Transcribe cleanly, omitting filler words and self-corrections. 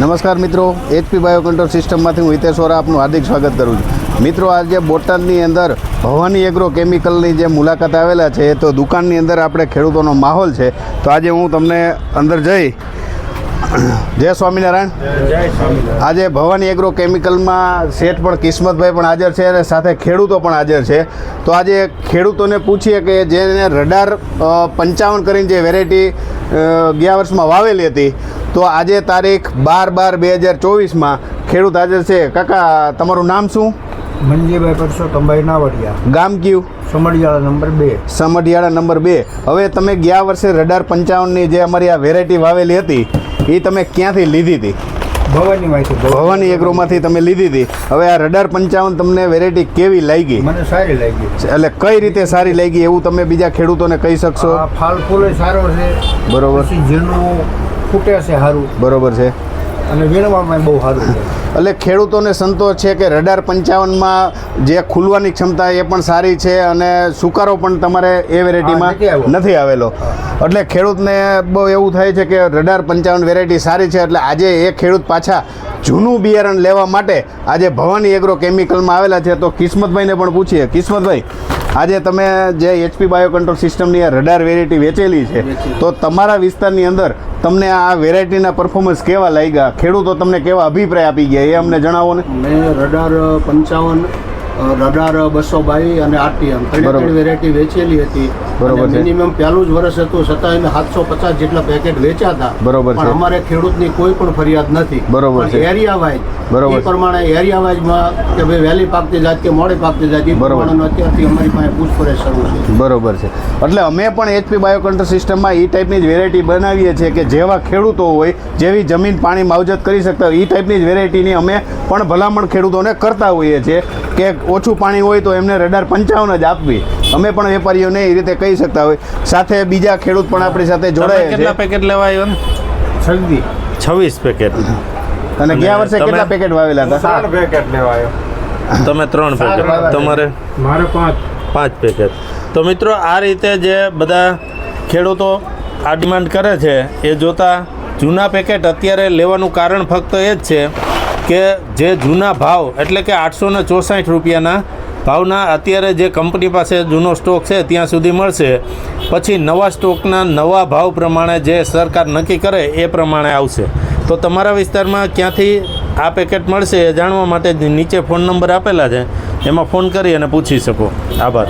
નમસ્કાર મિત્રો, HP bio control સિસ્ટમમાંથી હું હિતેશ વોરા આપનું હાર્દિક સ્વાગત કરું છું. મિત્રો, આજે બોટાદની અંદર ભવાની એગ્રો કેમિકલની જે મુલાકાત આવેલા છે, તો દુકાનની અંદર આપણે ખેડૂતોનો માહોલ છે. તો આજે હું તમને અંદર જઈ જય સ્વામિનારાયણ. આજે ભવાની એગ્રો કેમિકલમાં શેઠ પણ કિસ્મતભાઈ પણ હાજર છે અને સાથે ખેડૂતો પણ હાજર છે. તો આજે ખેડૂતોને પૂછીએ કે જેને રડાર 55 કરીને જે વેરાયટી ગયા વર્ષમાં વાવેલી હતી, તો આજે તારીખ 12/12/2024માં ખેડૂત હાજર છે. કાકા, તમારું નામ શું? મંજીભાઈ પરસોત્તમભાઈ નાવડિયા. ગામ કયું? સમઢિયાળા નંબર 2. સમઢિયાળા નંબર 2. હવે તમે ગયા વર્ષે રડાર 55ની જે અમારી આ વેરાયટી વાવેલી હતી, એ તમે ક્યાંથી લીધી હતી? ભવાની એગ્રોમાંથી તમે લીધી હતી. હવે આ રડાર 55 તમને વેરાયટી કેવી લાગી? મને સારી લાગી. એટલે કઈ રીતે સારી લાગી એવું તમે બીજા ખેડૂતોને કહી શકશો? ફાલ ફૂલ સારો છે. બરોબર. જેનું ફૂટે છે સારું. બરોબર છે. અને વીણવામાં બહુ સારું છે. એટલે ખેડૂતોને સંતોષ છે કે રડાર 55માં જે ખુલવાની ક્ષમતા એ પણ સારી છે અને સુકારો પણ તમારે એ વેરાયટીમાં નથી આવેલો. એટલે ખેડૂતને બહુ એવું થાય છે કે રડાર 55 વેરાયટી સારી છે. એટલે આજે એ ખેડૂત પાછા જૂનું બિયારણ લેવા માટે આજે ભવાની એગ્રો કેમિકલમાં આવેલા છે. તો કિસ્મતભાઈને પણ પૂછીએ. કિસ્મતભાઈ, આજે તમે જે HP બાયો કંટ્રોલ સિસ્ટમની આ રડાર વેરાયટી વેચેલી છે, તો તમારા વિસ્તારની અંદર તમને આ વેરાયટીના પરફોર્મન્સ કેવા લાગ્યા? ખેડૂતો તમને કેવા અભિપ્રાય આપી ગયા એ અમને જણાવો ને. મેં રડાર 55, રડાર 222 અને RTM ત્રણ વેરાયટી વેચેલી હતી. બરોબર છે. મિનિમમ પહેલું જ વર્ષ હતું, છતાં 750 જેટલા પેકેટ વેચ્યા હતા. બરોબર છે. પણ અમારે ખેડૂતની કોઈ પણ ફરિયાદ નથી. બરોબર છે. એરિયા વાઇઝ બરોબર. એ પ્રમાણે એરિયા વાઇઝમાં કે ભાઈ વહેલી પાકતી જાત કે મોડી પાકતી જાત, એ પ્રમાણેનો અત્યારથી અમારી પાસે પૂછપરછ શરૂ છે. બરોબર છે. એટલે અમે પણ HP બાયો કંટ્રોલ સિસ્ટમમાં એ ટાઈપની જ વેરાયટી બનાવીએ છીએ કે જેવા ખેડૂતો હોય, જેવી જમીન પાણી માવજત કરી શકતા હોય, એ ટાઈપની જ વેરાયટીની અમે પણ ભલામણ ખેડૂતોને કરતા હોઈએ છીએ કે ઓછું પાણી હોય તો એમને રડાર 55 જ આપવી. અમે પણ વેપારીઓને એ રીતે કહી શકતા હોય. સાથે બીજા ખેડૂત પણ આપણી સાથે જોડાયા છે. કેટલા પેકેટ લેવા આવ્યો? 26 પેકેટ. અને ગયા વર્ષે કેટલા પેકેટ વાવેલા હતા? 4 પેકેટ લેવા આવ્યો. તમે 3 પેકેટ, તમારે? મારે 5 પેકેટ. તો મિત્રો, આ રીતે જે બધા ખેડૂતો આ ડિમાન્ડ કરે છે એ જોતા જૂના પેકેટ અત્યારે લેવાનું કારણ ફક્ત એ જ છે કે જે જૂના ભાવ એટલે કે 864 રૂપિયાના ભાવના અત્યારે જે કંપની પાસે જૂનો સ્ટોક છે ત્યાં સુધી મળશે. પછી નવા સ્ટોકના નવા ભાવ પ્રમાણે જે સરકાર નક્કી કરે એ પ્રમાણે આવશે. તો તમારા વિસ્તારમાં ક્યાંથી આ પેકેટ મળશે એ જાણવા માટે નીચે ફોન નંબર આપેલા છે, એમાં ફોન કરી અને પૂછી શકો. આભાર.